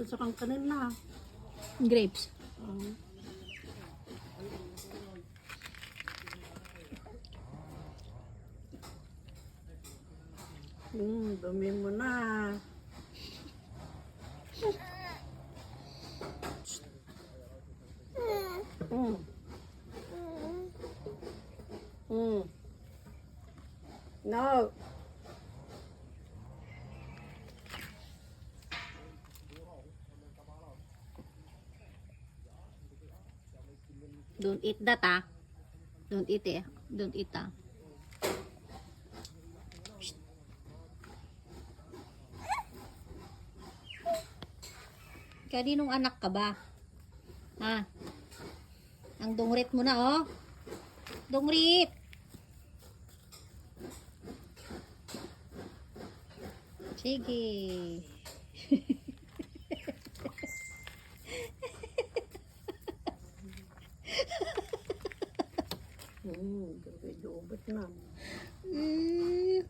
sa kang kanina. Grapes. Dumi mo na. No. Don't eat that, ah. Don't eat it. Don't eat, ah. Kaninong anak ka ba? Ha? Ang dungrit mo na, oh. Dungrit! Sige. Dubat na. Mm.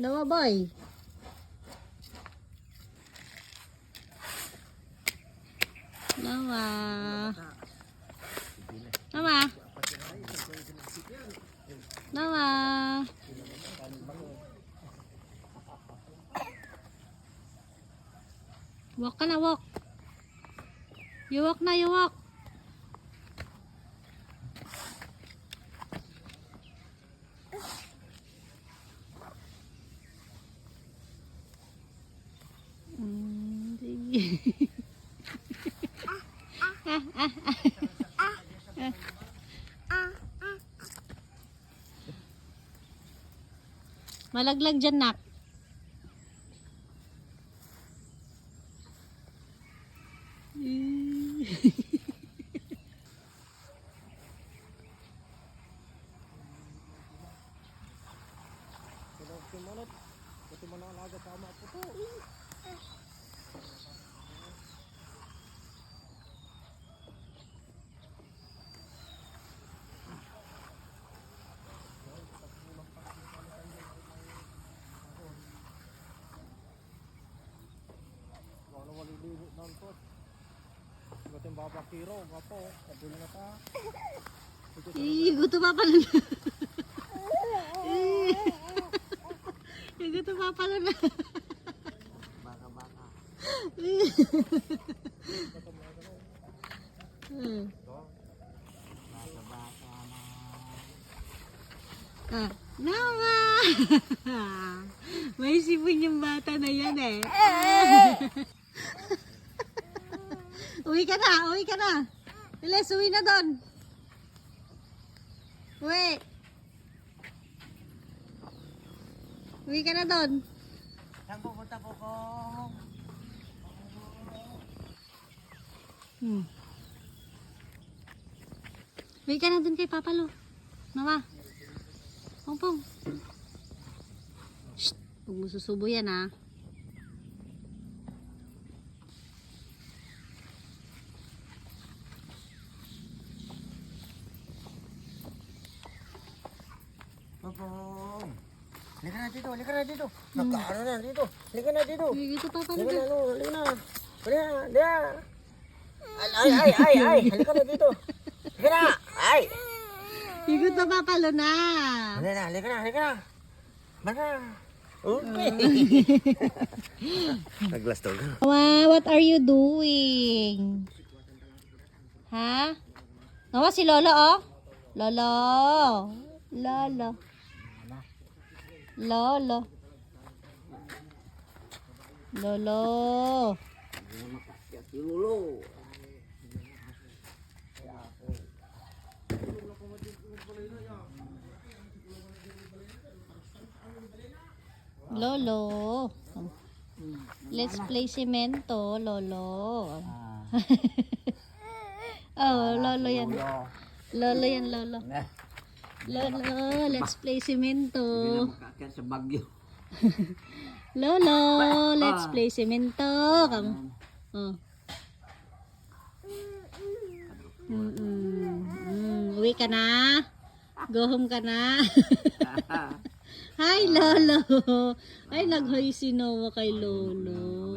Nawa, boy. Nawa. Nawa. Nawa. Walk ka na, walk. You walk na, you walk. Malaglag dyan, nak. Gusto pa pala na. Gusto pa pala na. Baka. Nawa! May sipon yung bata na yan eh. Uwi ka na, uwi ka na. Bilis, uwi na doon. Uwi. Uwi ka na doon. Saan pupunta po ko? Uwi ka na doon kay Papa Lo. Nawa. Pong. Shh. Huwag mo susubo yan, ha. Popong! Halika na dito, halika na dito. Nagkaano na dito. Halika na dito. Ito Papa Lo. Halika na, halika na. Halika na. Ay. Halika na dito. Halika na. Ay. Ikot na Papa Lo na. Halika na. Baka. Okay. Naglasto ka. Nawa, what are you doing? Ha? Nawa si Lolo, oh. Lolo. Lolo. Lolo. Let's play cemento, Lolo. Oh, Lolo yan. Lolo yan, Lolo. Lolo, let's play cemento. Sa Bagyo. Lolo, let's play cemento. Oh. Uwi ka na? Go home ka na? Hi, Lolo. Ay, nag-hi si Noah kay Lolo.